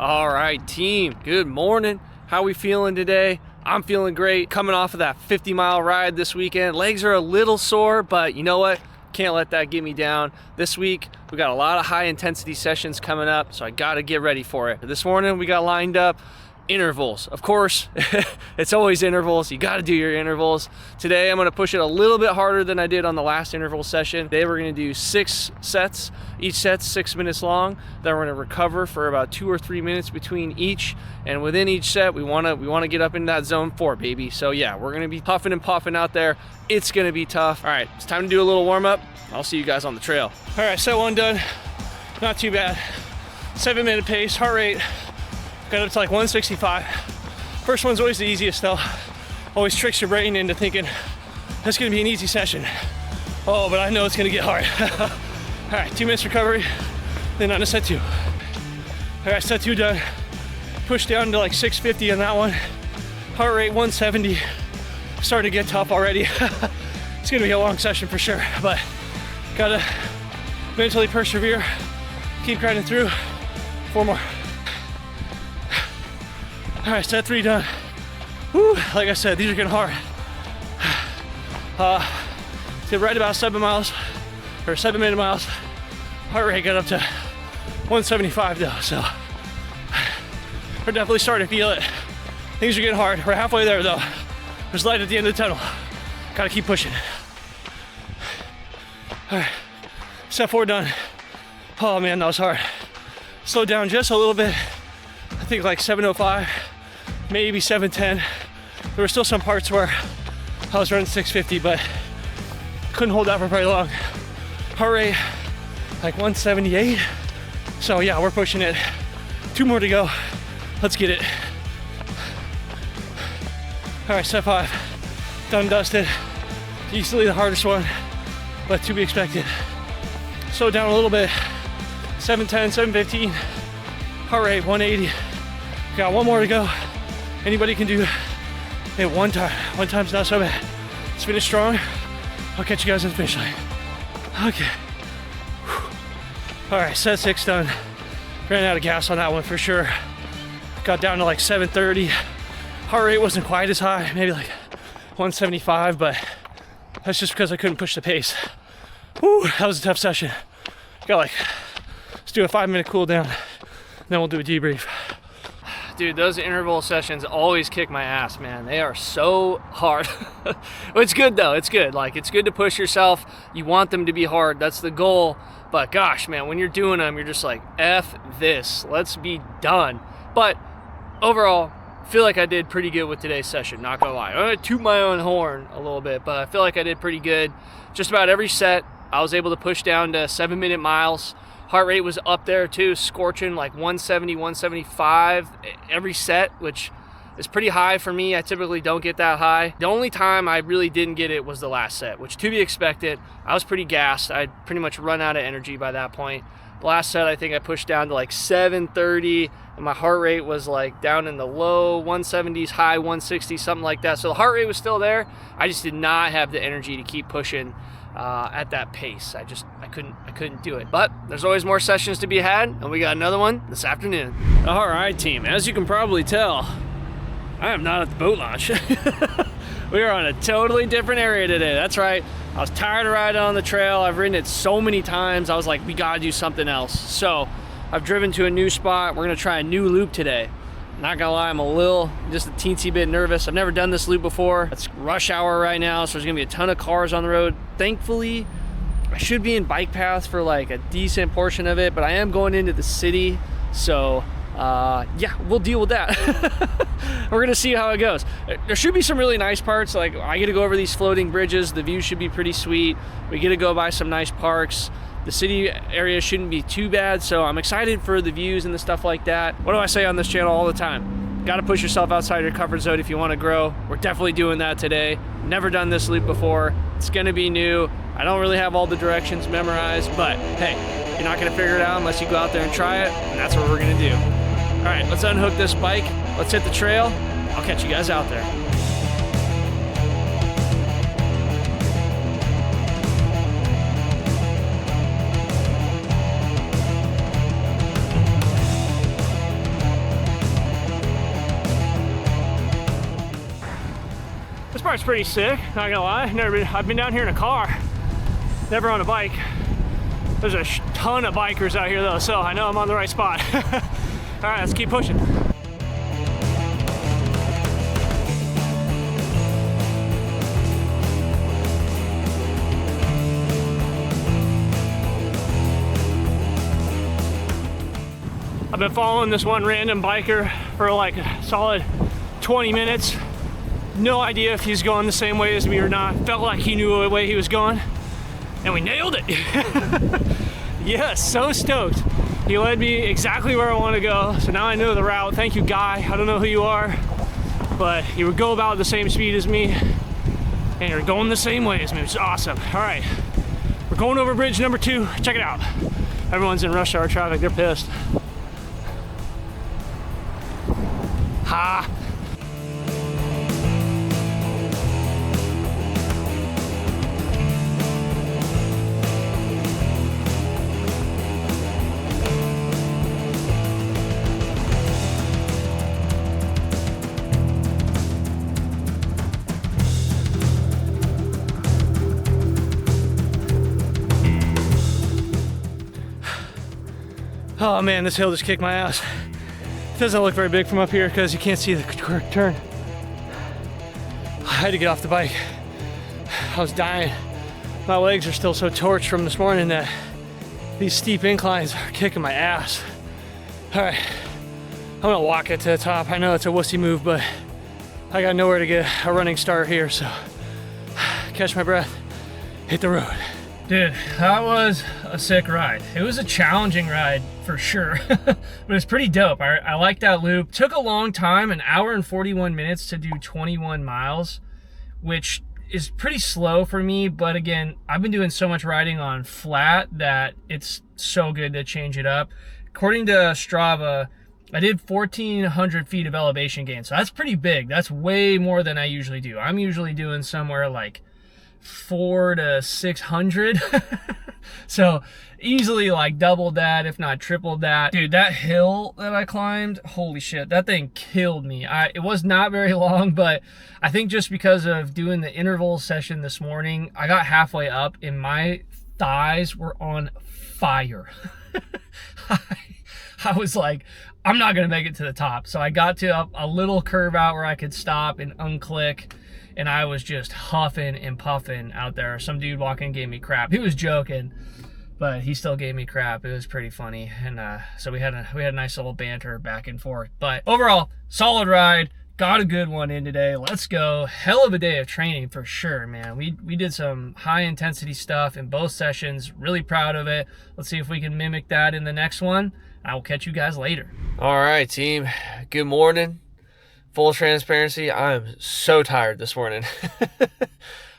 All right, team, good morning. How we feeling today? I'm feeling great. Coming off of that 50-mile ride this weekend. Legs are a little sore, but you know what? Can't let that get me down. This week, we got a lot of high intensity sessions coming up, so I gotta get ready for it. This morning, we got lined up intervals. Of course, it's always intervals. You got to do your intervals. Today, I'm going to push it a little bit harder than I did on the last interval session. Today, we're going to do 6 sets. Each set's 6 minutes long. Then we're going to recover for about 2 or 3 minutes between each. And within each set, we want to get up in that zone 4, baby. So yeah, we're going to be puffing and puffing out there. It's going to be tough. All right, it's time to do a little warm up. I'll see you guys on the trail. All right, set 1 done. Not too bad. 7-minute pace, heart rate. Got up to like 165. First one's always the easiest though. Always tricks your brain into thinking that's gonna be an easy session. Oh, but I know it's gonna get hard. All right, 2 minutes recovery, then on to set 2. All right, set 2 done. Push down to like 650 on that one. Heart rate 170. Starting to get tough already. It's gonna be a long session for sure, but gotta mentally persevere, keep grinding through. 4 more. All right, set 3 done. Whew, like I said, these are getting hard. Did right about 7 miles, or 7-minute miles. Heart rate got up to 175 though, so we're definitely starting to feel it. Things are getting hard. We're halfway there though. There's light at the end of the tunnel. Gotta keep pushing. All right, set 4 done. Oh man, that was hard. Slowed down just a little bit. I think like 7:05. Maybe 7:10. There were still some parts where I was running 650, but couldn't hold that for very long. Heart rate like 178. So yeah, we're pushing it. 2 more to go. Let's get it. All right, set 5. Done and dusted. Easily the hardest one, but to be expected. Slow down a little bit. 7:10, 7:15. Heart rate 180. Got 1 more to go. Anybody can do it 1 time. 1 time's not so bad. Let's finish strong. I'll catch you guys on the finish line. Okay. All right, set 6 done. Ran out of gas on that one for sure. Got down to like 730. Heart rate wasn't quite as high, maybe like 175, but that's just because I couldn't push the pace. Whew, that was a tough session. Let's do a 5-minute cool down, then we'll do a debrief. Dude, those interval sessions always kick my ass, man. They are so hard. It's good though, it's good. Like, it's good to push yourself. You want them to be hard, that's the goal. But gosh, man, when you're doing them, you're just like, F this, let's be done. But overall, I feel like I did pretty good with today's session, not gonna lie. I'm gonna toot my own horn a little bit, but I feel like I did pretty good. Just about every set, I was able to push down to 7-minute miles. Heart rate was up there too, scorching like 170, 175 every set, which is pretty high for me. I typically don't get that high. The only time I really didn't get it was the last set, which to be expected. I was pretty gassed. I'd pretty much run out of energy by that point. The last set, I think I pushed down to like 730, and my heart rate was like down in the low 170s, high 160s, something like that. So the heart rate was still there. I just did not have the energy to keep pushing at that pace. I couldn't do it. But there's always more sessions to be had, and we got another one this afternoon. All right, team. As you can probably tell, I am not at the boat launch. We are on a totally different area today. That's right. I was tired of riding on the trail. I've ridden it so many times. I was like, we gotta do something else. So I've driven to a new spot. We're gonna try a new loop today. Not gonna lie, I'm just a teensy bit nervous. I've never done this loop before. It's rush hour right now, so there's gonna be a ton of cars on the road. Thankfully, I should be in bike paths for like a decent portion of it, but I am going into the city, so yeah, we'll deal with that. We're gonna see how it goes. There should be some really nice parts. Like, I get to go over these floating bridges. The view should be pretty sweet. We get to go by some nice parks. The city area shouldn't be too bad, so I'm excited for the views and the stuff like that. What do I say on this channel all the time? Gotta push yourself outside your comfort zone if you wanna grow. We're definitely doing that today. Never done this loop before. It's gonna be new. I don't really have all the directions memorized, but hey, you're not gonna figure it out unless you go out there and try it, and that's what we're gonna do. All right, let's unhook this bike. Let's hit the trail. I'll catch you guys out there. This part's pretty sick, not gonna lie. I've been down here in a car, never on a bike. There's a ton of bikers out here though, so I know I'm on the right spot. All right, let's keep pushing. I've been following this one random biker for like a solid 20 minutes. No idea if he's going the same way as me or not. Felt like he knew what way he was going, and we nailed it. Yes, so stoked. He led me exactly where I want to go, so now I know the route. Thank you, guy. I don't know who you are, but you would go about the same speed as me, and you're going the same way as me, which is awesome. All right, we're going over bridge number 2. Check it out. Everyone's in rush hour traffic. They're pissed. Ha! Oh man, this hill just kicked my ass. It doesn't look very big from up here because you can't see the correct turn. I had to get off the bike. I was dying. My legs are still so torched from this morning that these steep inclines are kicking my ass. All right, I'm gonna walk it to the top. I know it's a wussy move, but I got nowhere to get a running start here, so catch my breath, hit the road. Dude, that was a sick ride. It was a challenging ride for sure, but it's pretty dope. I like that loop. Took a long time, an hour and 41 minutes to do 21 miles, which is pretty slow for me. But again, I've been doing so much riding on flat that it's so good to change it up. According to Strava, I did 1,400 feet of elevation gain. So that's pretty big. That's way more than I usually do. I'm usually doing somewhere like 400 to 600. So easily like doubled that, if not tripled that. Dude, that hill that I climbed, holy shit, that thing killed me. It was not very long, but I think just because of doing the interval session this morning, I got halfway up and my thighs were on fire. I was like, I'm not gonna make it to the top. So I got to a little curve out where I could stop and unclick, and I was just huffing and puffing out there. Some dude walking gave me crap. He was joking, but he still gave me crap. It was pretty funny. And so we had a nice little banter back and forth. But overall, solid ride. Got a good one in today. Let's go. Hell of a day of training for sure, man. We did some high intensity stuff in both sessions. Really proud of it. Let's see if we can mimic that in the next one. I will catch you guys later. All right, team. Good morning. Full transparency, I'm so tired this morning.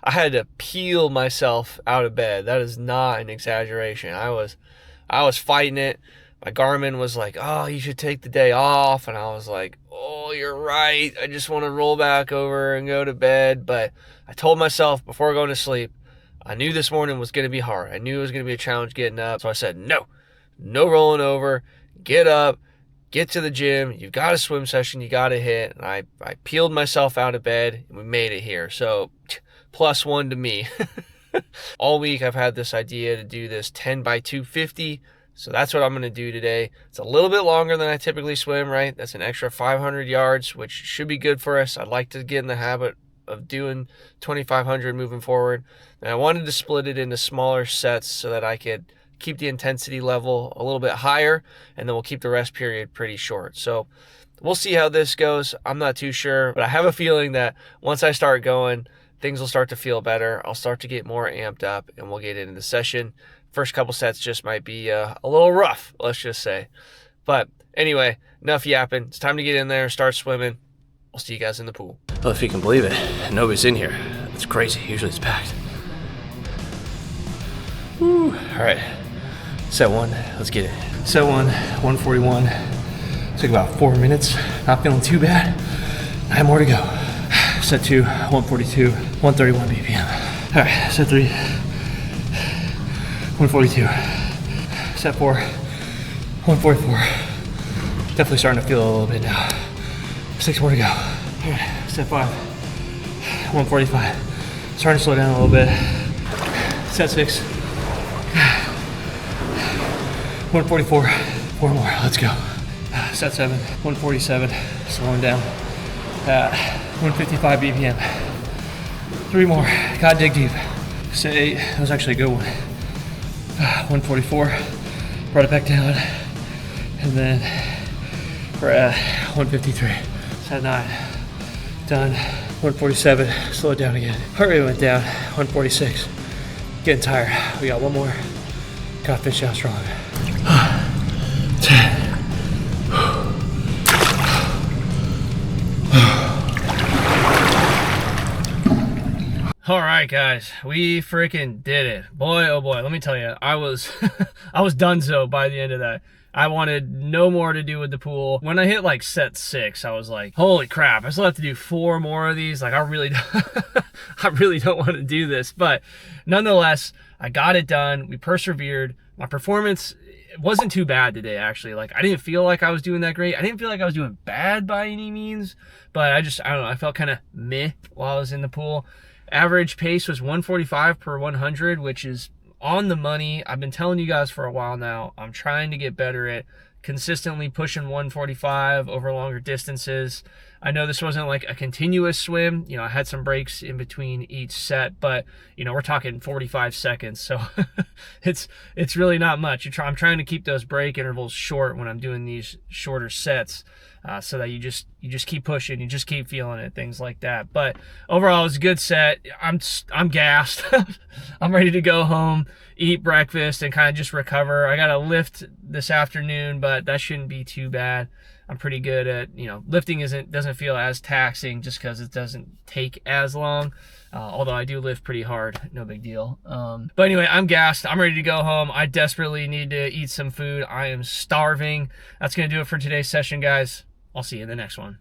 I had to peel myself out of bed. That is not an exaggeration. I was fighting it. My Garmin was like, oh, you should take the day off. And I was like, oh, you're right. I just want to roll back over and go to bed. But I told myself before going to sleep, I knew this morning was going to be hard. I knew it was going to be a challenge getting up. So I said, no rolling over, get up. Get to the gym, you've got a swim session you got to hit. And I peeled myself out of bed and we made it here. So +1 to me. All week I've had this idea to do this 10 by 250. So that's what I'm going to do today. It's a little bit longer than I typically swim, right? That's an extra 500 yards, which should be good for us. I'd like to get in the habit of doing 2,500 moving forward. And I wanted to split it into smaller sets so that I could keep the intensity level a little bit higher, and then we'll keep the rest period pretty short. So we'll see how this goes. I'm not too sure, but I have a feeling that once I start going, things will start to feel better. I'll start to get more amped up and we'll get into the session. First couple sets just might be a little rough, let's just say. But anyway, enough yapping. It's time to get in there and start swimming. I'll see you guys in the pool. Well, if you can believe it, nobody's in here. It's crazy. Usually it's packed. Woo. All right. Set 1, let's get it. Set 1, 141. Took about 4 minutes. Not feeling too bad. I have more to go. Set 2, 142, 131 BPM. All right, set 3, 142. Set 4, 144. Definitely starting to feel a little bit now. 6 more to go. All right, set 5, 145. Starting to slow down a little bit. Set 6. 144. 4 more. Let's go. Set 7. 147. Slowing down. 155 BPM. 3 more. Gotta dig deep. Set 8. That was actually a good one. 144. Brought it back down. And then we're at 153. Set 9. Done. 147. Slow it down again. Heart rate went down. 146. Getting tired. We got 1 more. Gotta finish out strong. 10. All right, guys, we freaking did it. Boy, oh boy, let me tell you, I was I was donezo by the end of that. I wanted no more to do with the pool. When I hit like set 6, I was like, holy crap, I still have to do 4 more of these. Like, I really don't want to do this. But nonetheless, I got it done. We persevered. My performance wasn't too bad today, actually. Like, I didn't feel like I was doing that great. I didn't feel like I was doing bad by any means. But I don't know, I felt kind of meh while I was in the pool. Average pace was 145 per 100, which is on the money. I've been telling you guys for a while now, I'm trying to get better at consistently pushing 145 over longer distances. I know this wasn't like a continuous swim. You know, I had some breaks in between each set, but you know, we're talking 45 seconds. So it's really not much. I'm trying to keep those break intervals short when I'm doing these shorter sets. So that you just keep pushing, you just keep feeling it, things like that. But overall, it was a good set. I'm gassed. I'm ready to go home, eat breakfast, and kind of just recover. I got to lift this afternoon, but that shouldn't be too bad. I'm pretty good at, you know, lifting doesn't feel as taxing just because it doesn't take as long. Although I do lift pretty hard, no big deal. But anyway, I'm gassed. I'm ready to go home. I desperately need to eat some food. I am starving. That's going to do it for today's session, guys. I'll see you in the next one.